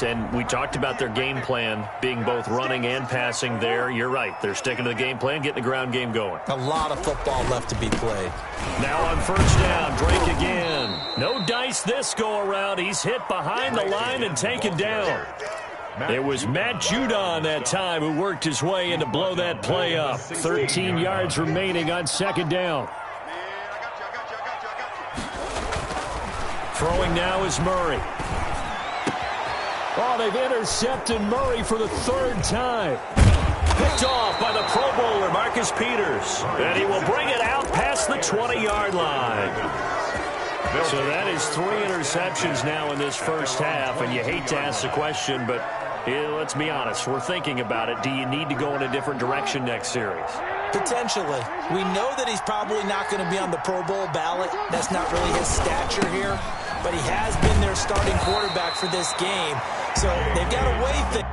And we talked about their game plan being both running and passing there. You're right. They're sticking to the game plan, getting the ground game going. A lot of football left to be played. Now on first down, Drake again. No dice this go-around. He's hit behind the line and taken down. It was Matt Judon that time who worked his way in to blow that play up. 13 yards remaining on second down. Throwing now is Murray. Oh, they've intercepted Murray for the third time. Picked off by the Pro Bowler, Marcus Peters. And he will bring it out past the 20-yard line. So that is 3 interceptions now in this first half. And you hate to ask the question, but let's be honest. We're thinking about it. Do you need to go in a different direction next series? Potentially. We know that he's probably not going to be on the Pro Bowl ballot. That's not really his stature here. But he has been their starting quarterback for this game. So they've got to weigh things.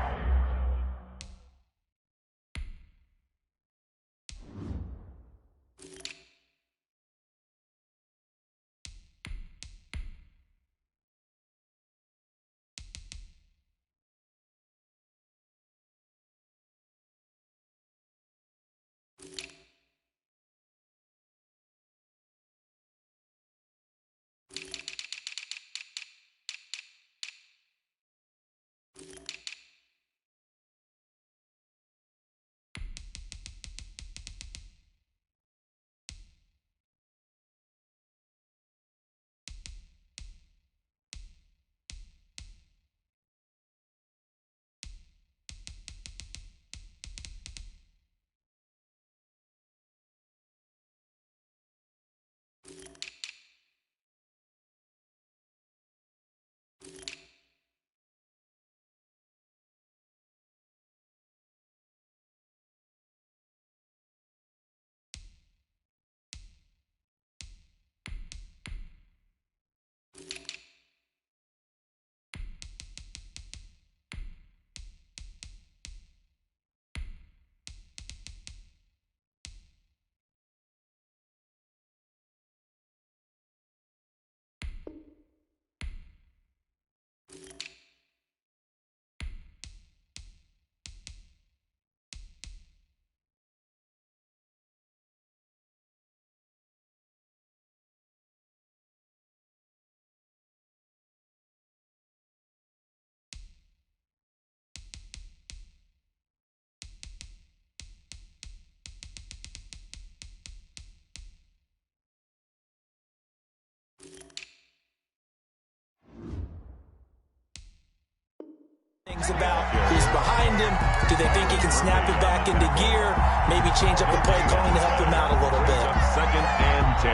About who's behind him. Do they think he can snap it back into gear? Maybe change up the play calling to help him out a little bit. Second and 10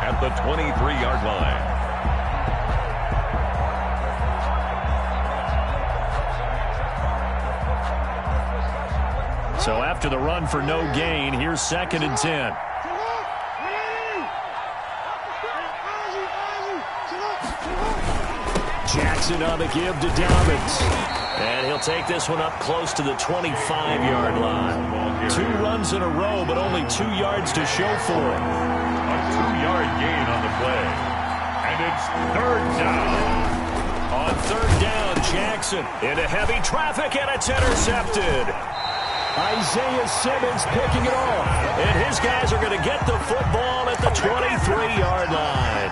at the 23-yard line. So after the run for no gain, here's second and 10. Jackson on the give to Dobbins. And he'll take this one up close to the 25-yard line. 2 runs in a row, but only 2 yards to show for it. A 2-yard gain on the play. And it's third down. On third down, Jackson into heavy traffic, and it's intercepted. Isaiah Simmons picking it off. And his guys are going to get the football at the 23-yard line.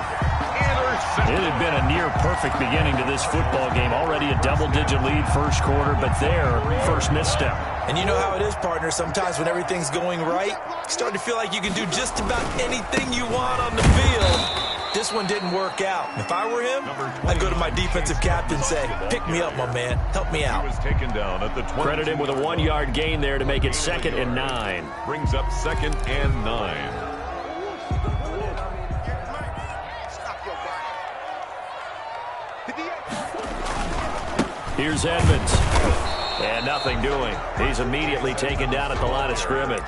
It had been a near-perfect beginning to this football game. Already a double-digit lead first quarter, but their first misstep. And you know how it is, partner. Sometimes when everything's going right, you start to feel like you can do just about anything you want on the field. This one didn't work out. If I were him, I'd go to my defensive captain and say, pick me up, my man. Help me out. He was taken down at the 20. Credit him with a 1-yard gain there to make it second and 9. Brings up second and 9. Here's Edmonds. And nothing doing. He's immediately taken down at the line of scrimmage.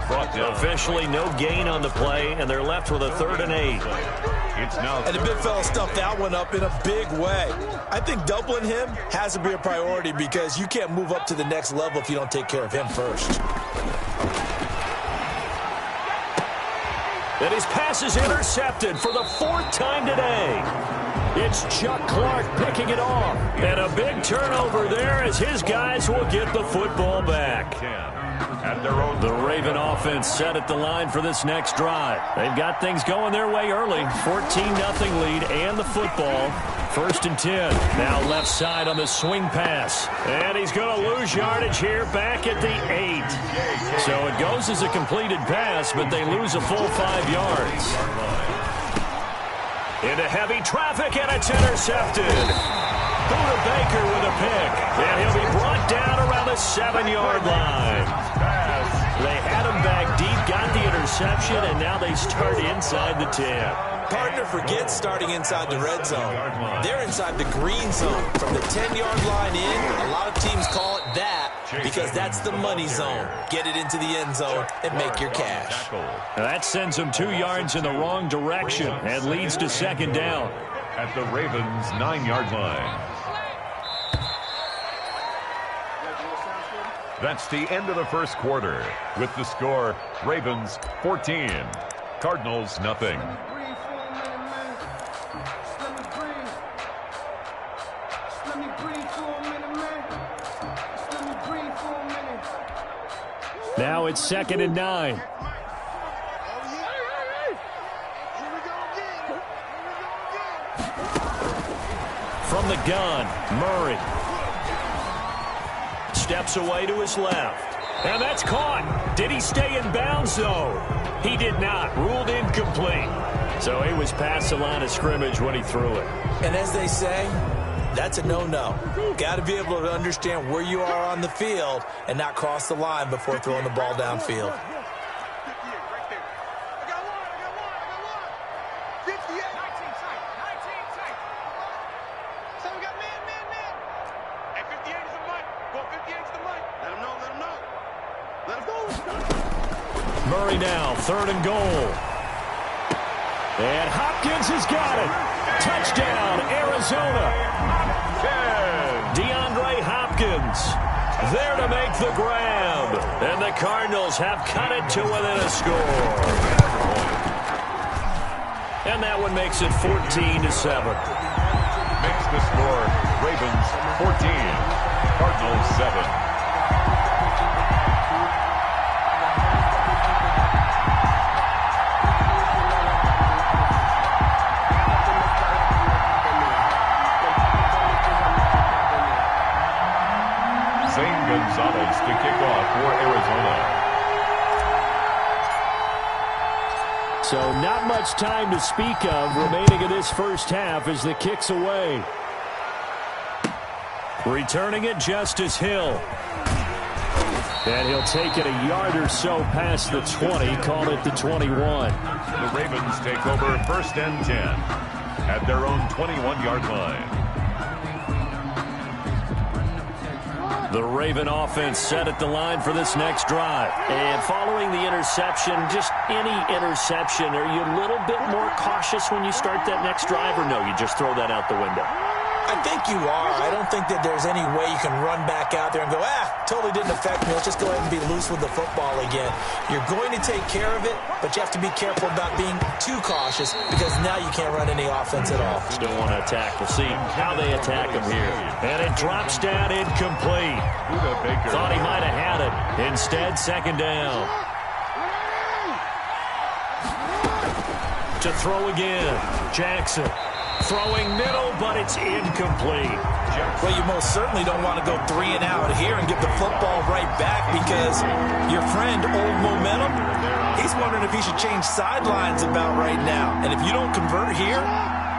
Officially no gain on the play, and they're left with a 3rd and 8. It's now and the big fella stuffed that one up in a big way. I think doubling him has to be a priority because you can't move up to the next level if you don't take care of him first. And his pass is intercepted for the 4th time today. It's Chuck Clark picking it off. And a big turnover there as his guys will get the football back. The Raven offense set at the line for this next drive. They've got things going their way early. 14-0 lead and the football. 1st and 10. Now left side on the swing pass. And he's going to lose yardage here back at the 8. So it goes as a completed pass, but they lose a full 5 yards. Into heavy traffic, and it's intercepted. Buda Baker with a pick, and he'll be brought down around the 7-yard line. They had him back deep, got the interception, and now they start inside the 10. Partner forgets starting inside the red zone. They're inside the green zone. From the 10-yard line in, a lot of teams call it that because that's the money zone. Get it into the end zone and make your cash. That sends them 2 yards in the wrong direction and leads to 2nd down. At the Ravens' 9-yard line. That's the end of the first quarter. With the score, Ravens 14, Cardinals nothing. Now it's 2nd and 9. From the gun, Murray. Steps away to his left. And that's caught. Did he stay in bounds, though? He did not. Ruled incomplete. So he was past the line of scrimmage when he threw it. And as they say, that's a no-no. Got to be able to understand where you are on the field and not cross the line before throwing the ball downfield. Murray now, 3rd and goal. And Hopkins has got it. Touchdown, Arizona. DeAndre Hopkins there to make the grab. And the Cardinals have cut it to within a score. And that one makes it 14-7. Makes the score, Ravens 14, Cardinals 7. Gonzalez to kick off for Arizona. So not much time to speak of remaining in this first half as the kick's away. Returning it, Justice Hill. And he'll take it a yard or so past the 20, call it the 21. The Ravens take over 1st and 10 at their own 21-yard line. The Raven offense set at the line for this next drive. And following the interception, just any interception, are you a little bit more cautious when you start that next drive, or no, you just throw that out the window? I think you are. I don't think that there's any way you can run back out there and go, totally didn't affect me. Let's just go ahead and be loose with the football again. You're going to take care of it, but you have to be careful about being too cautious because now you can't run any offense at all. Still want to attack. We'll see how they attack him here. And it drops down incomplete. Thought he might have had it. Instead, 2nd down. To throw again. Jackson. Throwing middle, but it's incomplete. Well, you most certainly don't want to go 3 and out here and give the football right back because your friend, Old Momentum, he's wondering if he should change sidelines about right now. And if you don't convert here,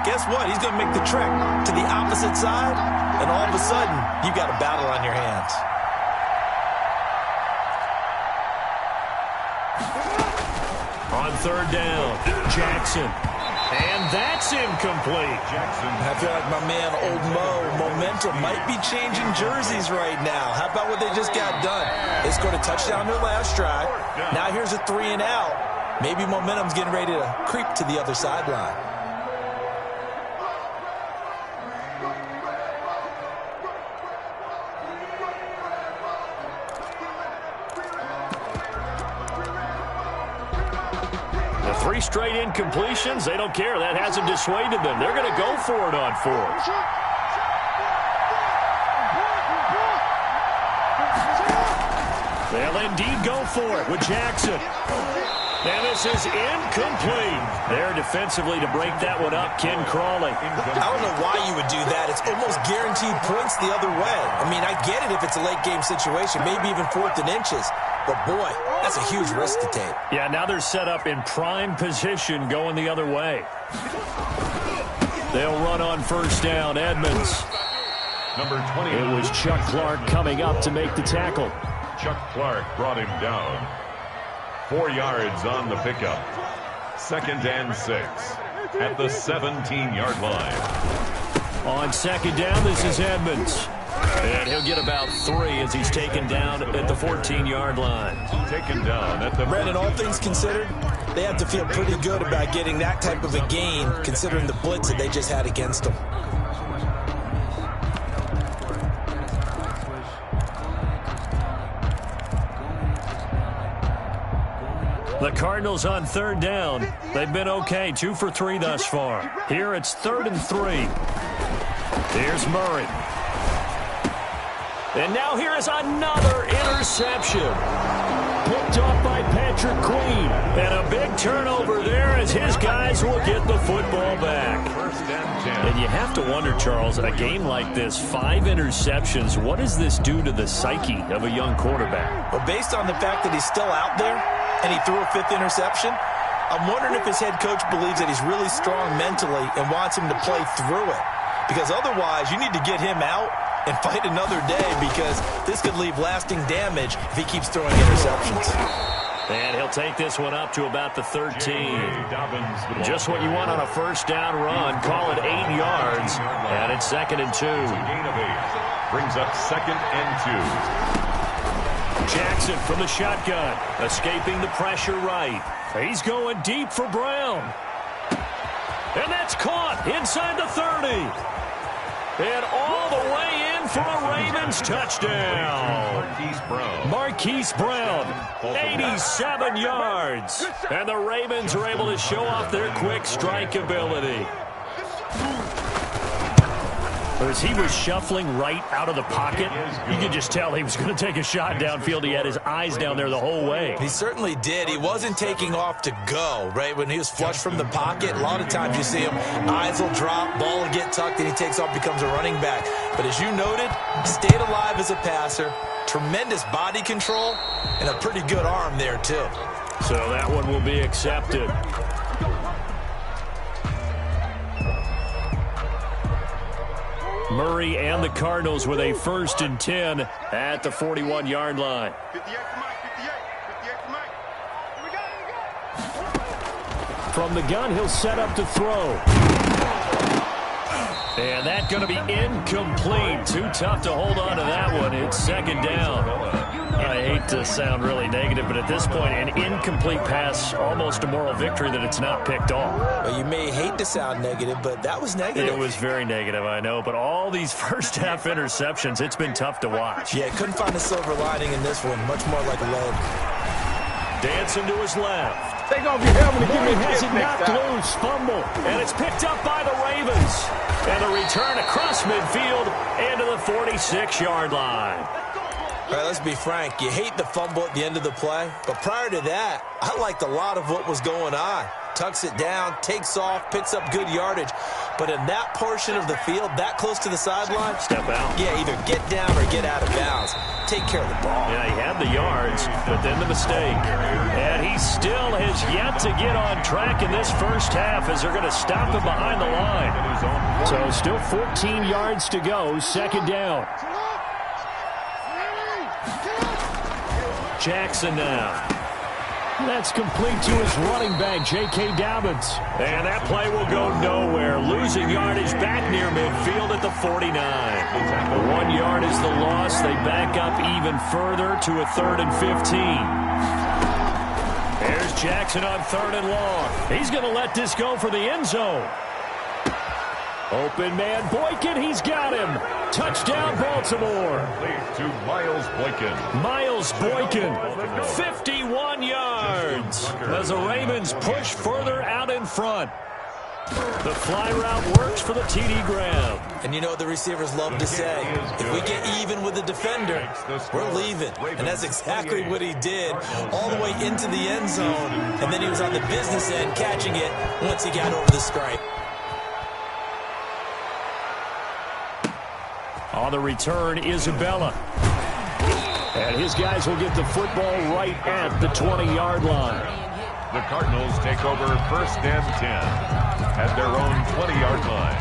guess what? He's going to make the trek to the opposite side, and all of a sudden, you've got a battle on your hands. On 3rd down, Jackson. And that's incomplete. I feel like my man, Old Momentum, might be changing jerseys right now. How about what they just got done? They scored a touchdown their last drive. Now here's a 3 and out. Maybe Momentum's getting ready to creep to the other sideline. 3 straight incompletions, they don't care. That hasn't dissuaded them. They're going to go for it on 4th. They'll indeed go for it with Jackson. And this is incomplete. There defensively to break that one up, Ken Crawley. I don't know why you would do that. It's almost guaranteed points the other way. I mean, I get it if it's a late-game situation, maybe even 4th and inches. But, boy, that's a huge risk to take. Yeah, now they're set up in prime position going the other way. They'll run on 1st down. Edmonds. Number 20. It was Chuck Clark coming up to make the tackle. Chuck Clark brought him down. 4 yards on the pickup. 2nd and 6 at the 17-yard line. On 2nd down, this is Edmonds. And he'll get about 3 as he's taken down at the 14-yard line. Taken down at the... Brandon, all things considered, they have to feel pretty good about getting that type of a gain, considering the blitz that they just had against them. The Cardinals on 3rd down. They've been okay, 2 for 3 thus far. Here it's 3rd and 3. Here's Murray. And now here is another interception. Picked off by Patrick Queen. And a big turnover there as his guys will get the football back. And you have to wonder, Charles, a game like this, 5 interceptions, what does this do to the psyche of a young quarterback? Well, based on the fact that he's still out there and he threw a 5th interception, I'm wondering if his head coach believes that he's really strong mentally and wants him to play through it. Because otherwise, you need to get him out and fight another day, because this could leave lasting damage if he keeps throwing interceptions. And he'll take this one up to about the 13. Just what you want on a 1st down run. Call it 8 yards. And it's 2nd and 2. Gain of 8. Brings up 2nd and 2. Jackson from the shotgun. Escaping the pressure right. He's going deep for Brown. And that's caught inside the 30. And all the way in for a Ravens touchdown. Marquise Brown, 87 yards. And the Ravens are able to show off their quick strike ability. As he was shuffling right out of the pocket, you could just tell he was going to take a shot downfield. He had his eyes down there the whole way. He certainly did. He wasn't taking off to go, right? When he was flush from the pocket, a lot of times you see him, eyes will drop, ball will get tucked, and he takes off, becomes a running back. But as you noted, stayed alive as a passer, tremendous body control, and a pretty good arm there, too. So that one will be accepted. Murray and the Cardinals with a 1st and 10 at the 41-yard line. From the gun, he'll set up to throw. And that's going to be incomplete. Too tough to hold on to that one. It's 2nd down. I hate to sound really negative, but at this point, an incomplete pass, almost a moral victory that it's not picked off. Well, you may hate to sound negative, but that was negative. It was very negative, I know. But all these first-half interceptions, it's been tough to watch. Yeah, couldn't find a silver lining in this one. Much more like a lead. Dancing to his left. Take off your helmet and give me a has it knocked loose. Fumble. And it's picked up by the Ravens. And a return across midfield into the 46-yard line. All right, let's be frank. You hate the fumble at the end of the play. But prior to that, I liked a lot of what was going on. Tucks it down, takes off, picks up good yardage. But in that portion of the field, that close to the sideline, step out. Yeah, either get down or get out of bounds. Take care of the ball. Yeah, he had the yards, but then the mistake. And he still has yet to get on track in this first half as they're going to stop him behind the line. So still 14 yards to go, 2nd down. Jackson now. That's complete to his running back, J.K. Dobbins. And that play will go nowhere. Losing yardage back near midfield at the 49. 1 yard is the loss. They back up even further to a 3rd and 15. Here's Jackson on 3rd and long. He's going to let this go for the end zone. Open man Boykin, he's got him. Touchdown, Baltimore. To Miles Boykin. Miles Boykin, 51 yards as the Ravens push further out in front. The fly route works for the TD grab. And you know what the receivers love to say? If we get even with the defender, we're leaving. And that's exactly what he did, all the way into the end zone. And then he was on the business end catching it once he got over the stripe. On the return, Isabella. And his guys will get the football right at the 20-yard line. The Cardinals take over 1st and 10 at their own 20-yard line.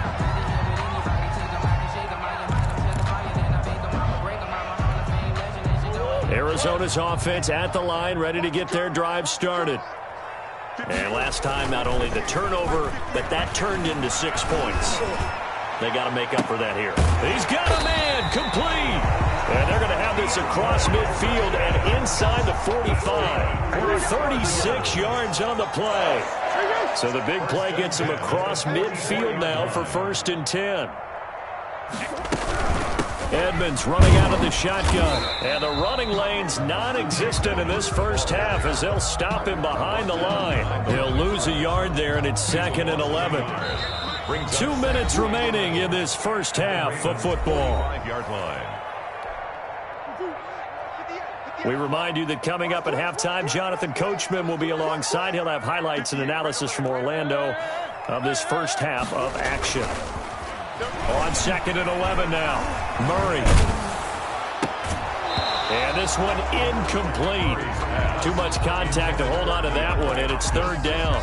Arizona's offense at the line, ready to get their drive started. And last time, not only the turnover, but that turned into 6 points. They got to make up for that here. He's got a man, complete. And they're going to have this across midfield and inside the 45. 36 yards on the play. So the big play gets him across midfield now for 1st and 10. Edmonds running out of the shotgun. And the running lane's non-existent in this first half as they'll stop him behind the line. He'll lose a yard there, and it's 2nd and 11. 2 minutes remaining in this first half of football. 5-yard line. We remind you that coming up at halftime, Jonathan Coachman will be alongside. He'll have highlights and analysis from Orlando of this first half of action. On 2nd and 11 now, Murray. And this one incomplete. Too much contact to hold on to that one, and it's 3rd down.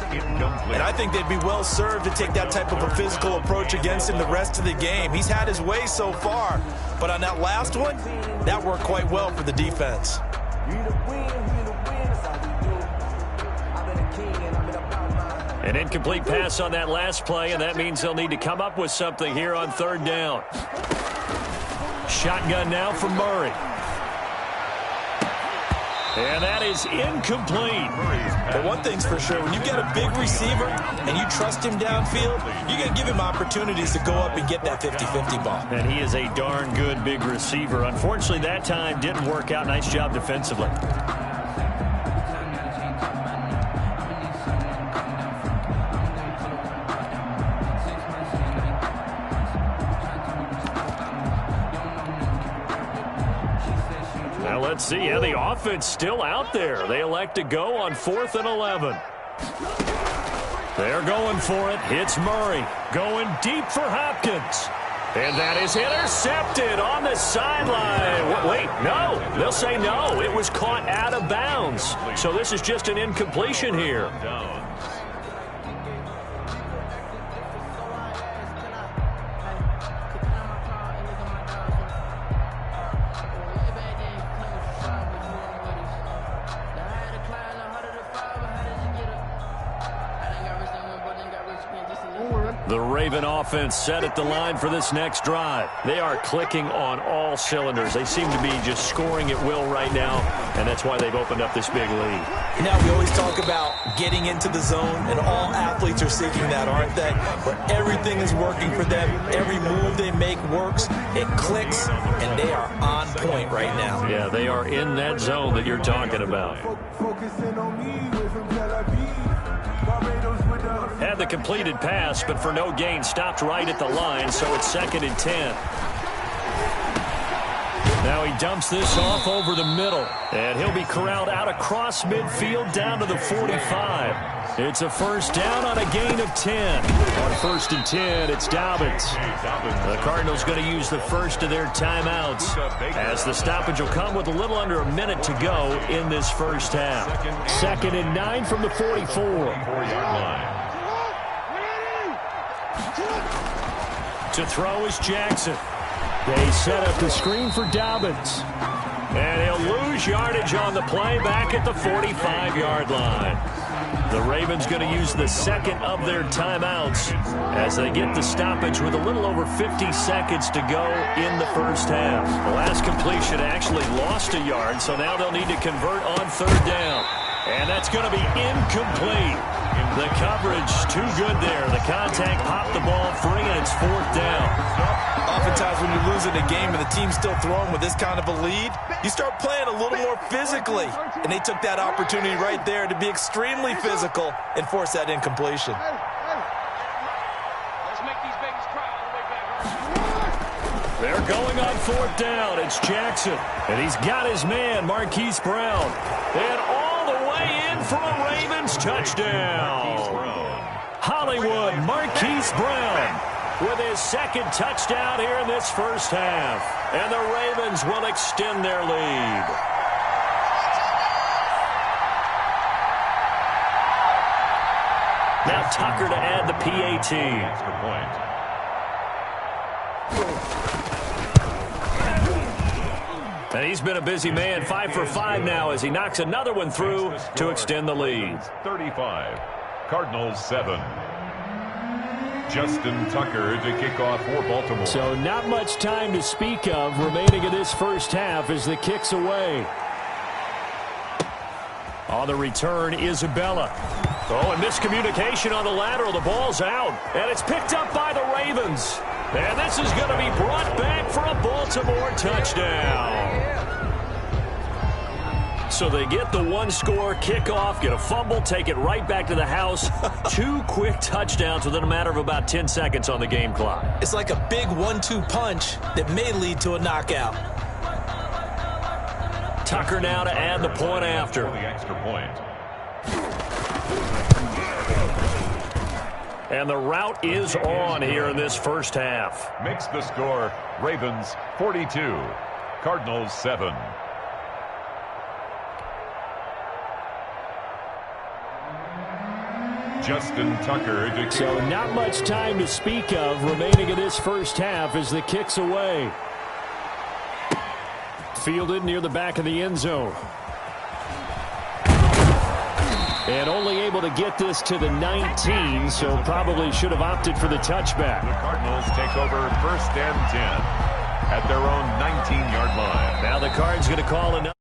And I think they'd be well served to take that type of a physical approach against him the rest of the game. He's had his way so far, but on that last one, that worked quite well for the defense. An incomplete pass on that last play, and that means they'll need to come up with something here on 3rd down. Shotgun now for Murray. And that is incomplete. But one thing's for sure, when you've got a big receiver and you trust him downfield, you got to give him opportunities to go up and get that 50-50 ball. And he is a darn good big receiver. Unfortunately, that time didn't work out. Nice job defensively. Let's see how the offense still out there. They elect to go on 4th and 11. They're going for it. It's Murray going deep for Hopkins. And that is intercepted on the sideline. Wait, no. They'll say no. It was caught out of bounds. So this is just an incompletion here. The Raven offense set at the line for this next drive. They are clicking on all cylinders. They seem to be just scoring at will right now, and that's why they've opened up this big lead. Now, we always talk about getting into the zone, and all athletes are seeking that, aren't they? Where everything is working for them. Every move they make works. It clicks, and they are on point right now. Yeah, they are in that zone that you're talking about. Had the completed pass, but for no gain, stopped right at the line, so it's 2nd and 10. Now he dumps this off over the middle, and he'll be corralled out across midfield down to the 45. It's a 1st down on a gain of 10. On 1st and 10, it's Dobbins. The Cardinals going to use the first of their timeouts, as the stoppage will come with a little under a minute to go in this first half. 2nd and 9 from the 44. To throw is Jackson. They set up the screen for Dobbins. And he'll lose yardage on the play back at the 45-yard line. The Ravens going to use the second of their timeouts as they get the stoppage with a little over 50 seconds to go in the first half. The last completion actually lost a yard, so now they'll need to convert on 3rd down. And that's going to be incomplete. The coverage too good there. The contact popped the ball free, and it's 4th down. Oftentimes when you're losing a game and the team's still throwing with this kind of a lead, you start playing a little more physically. And they took that opportunity right there to be extremely physical and force that incompletion. They're going on 4th down. It's Jackson. And he's got his man, Marquise Brown. And all the way in for a Ravens touchdown. Hollywood Marquise Brown with his 2nd touchdown here in this first half. And the Ravens will extend their lead. Now Tucker to add the PAT. Extra point. And he's been a busy man, 5 for 5 now as he knocks another one through to extend the lead. 35, Cardinals 7. Justin Tucker to kick off for Baltimore. So not much time to speak of remaining in this first half as the kick's away. On the return, Isabella. Oh, and miscommunication on the lateral. The ball's out, and it's picked up by the Ravens. And this is going to be brought back for a Baltimore touchdown. So they get the 1-score kickoff, get a fumble, take it right back to the house. 2 quick touchdowns within a matter of about 10 seconds on the game clock. It's like a big 1-2 punch that may lead to a knockout. Tucker now to add the point after. For the extra point. And the route is on here in this first half. Makes the score Ravens 42, Cardinals 7. Justin Tucker to kick. So not much time to speak of remaining in this first half as the kick's away. Fielded near the back of the end zone. And only able to get this to the 19, so probably should have opted for the touchback. The Cardinals take over 1st and 10 at their own 19-yard line. Now the Cards going to call another.